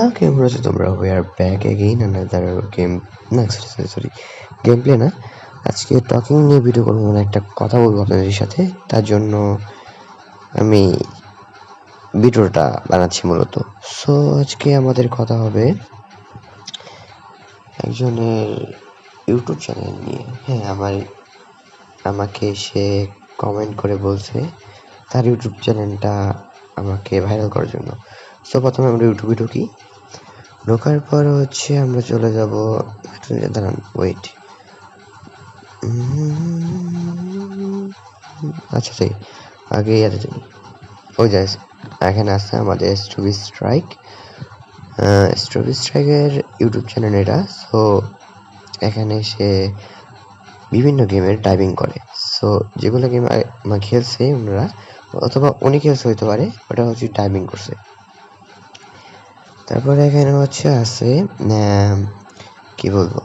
Okay, বলেছো তোমরা we are back again another game না সরি গেম প্লে না আজকে টকিং নিয়ে ভিডিও করবো মানে একটা কথা বলবো আপনাদের সাথে তার জন্য আমি ভিডিওটা বানাচ্ছি মূলত সো আজকে আমাদের কথা হবে একজনের ইউটিউব চ্যানেল নিয়ে হ্যাঁ আমাকে সে কমেন্ট করে বলছে তার ইউটিউব চ্যানেলটা আমাকে ভাইরাল করার জন্য সো প্রথমে আমরা ইউটিউবে ঢুকি ঢোকার পর হচ্ছে আমরা চলে যাব দাঁড়ান ওয়েট আচ্ছা তাই আগে ইয়াতে যাই ওই যাই এখানে আসছে আমাদের স্ট্রবেরি স্ট্রাইকের ইউটিউব চ্যানেল এটা সো এখানে সে বিভিন্ন গেমের ডাইভিং করে সো যেগুলো গেম খেলছে ওনারা অথবা উনি খেলছে হইতে পারে ওটা হচ্ছে ডাইভিং করছে তারপরে এখানে হচ্ছে আছে কি বলবো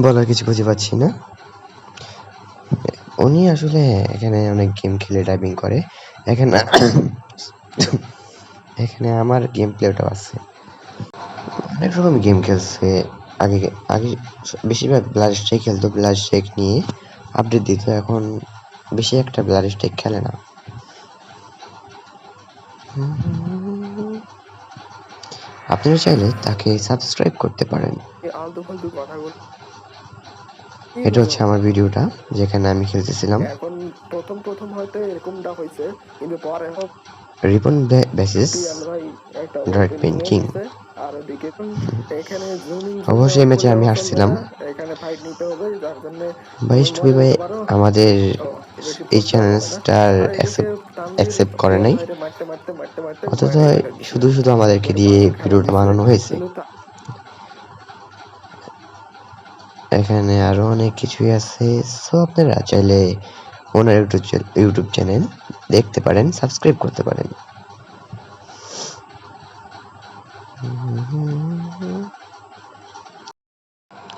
বলার কিছু খুঁজে পাচ্ছি না উনি আসলে এখানে অনেক গেম খেলে ডাইভিং করে এখানে এখানে আমার গেম প্লেটাও আছে অনেক রকম গেম খেলছে আগে আগে বেশিরভাগ ব্লাড স্ট্রাইক খেলতো ব্লাড স্ট্রাইক নিয়ে আপডেট দিত এখন বেশি একটা ব্লাড স্ট্রাইক খেলে না আপনারা চাইলে তাকে সাবস্ক্রাইব করতে পারেন এটা হচ্ছে আমার ভিডিওটা যেখানে আমি খেলতেছিলাম এখন প্রথম হয়তো এরকমটা হয়েছে কিন্তু পরে রিবন বেসিস ড্রাইভ পেন কিং আর ওদিকে এখানে জুমিং অবশ্যই এই ম্যাচে আমি হারছিলাম এখানে ফাইট নিতে হবে যার জন্য ভাই টুবি ভাই আমাদের এই চ্যানেলটার অ্যাকসেপ্ট করে নাই অথচ শুধু আমাদেরকে দিয়ে ভিডিওটা বানানো হয়েছে এখানে আরো অনেক কিছুই আছে সো আপনারা চাইলে ওনার ইউটিউব চ্যানেল দেখতে পারেন সাবস্ক্রাইব করতে পারেন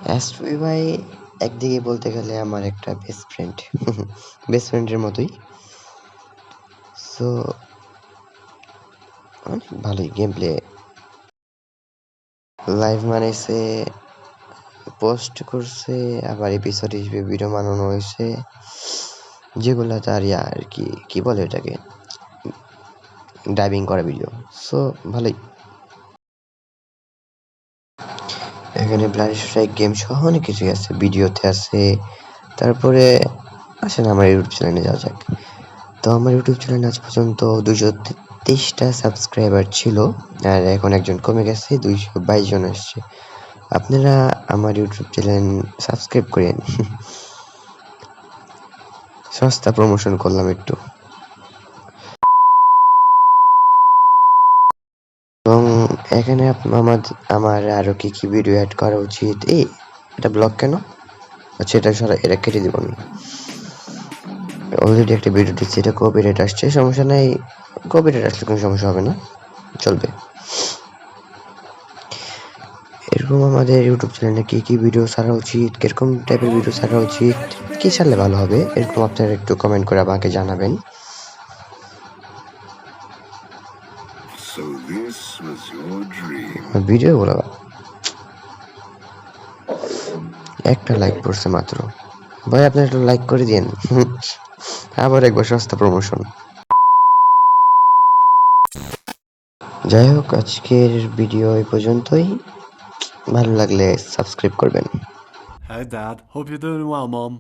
অ্যাস্ট্রোই ভাই একদিকে বলতে গেলে আমার একটা বেস্ট ফ্রেন্ডের মতোই সো অনেক ভালোই গেম প্লে লাইভ মানেছে পোস্ট করছে আবার এপিসোড হিসেবে ভিডিও বানানো হয়েছে যেগুলো তার আর কি বলে এটাকে ডাইভিং করা ভিডিও সো ভালোই এখানে ব্লাড স্ট্রাইক গেম সহ অনেক কিছুই আছে ভিডিওতে আছে তারপরে আসেন আমার ইউটিউব চ্যানেলে যাওয়া যাক তো আমার ইউটিউব চ্যানেলে আজ পর্যন্ত 223টা সাবস্ক্রাইবার ছিল আর এখন একজন কমে গেছে 222 জন আসছে আপনারা আমার ইউটিউব চ্যানেল সাবস্ক্রাইব করেন সস্তা প্রমোশন করলাম একটু এবং এখানে আমার আরো কি ভিডিও অ্যাড করা উচিত এটা ব্লক কেন আচ্ছা এটা কেটে দিব আমি অলরেডি একটা ভিডিও দিচ্ছি এটা কপিরাইট আসছে সমস্যা নাই কপিরাইট আসলে কোনো সমস্যা হবে না চলবে এরকম আমাদের ইউটিউব চ্যানেলে কি ভিডিও ছাড়া উচিত কিরকম টাইপের ভিডিও ছাড়া উচিত কি ছাড়লে ভালো হবে এরকম আপনারা একটু কমেন্ট করে আমাকে জানাবেন ভিডিও গুলো একটা লাইক পড়ছে মাত্র ভাই আপনি একটু লাইক করে দিন আবার একবার সস্তা প্রমোশন যাই হোক আজকের ভিডিও এই পর্যন্তই ভালো লাগলে সাবস্ক্রাইব করবেন Hey Dad, hope you're doing well, Mom.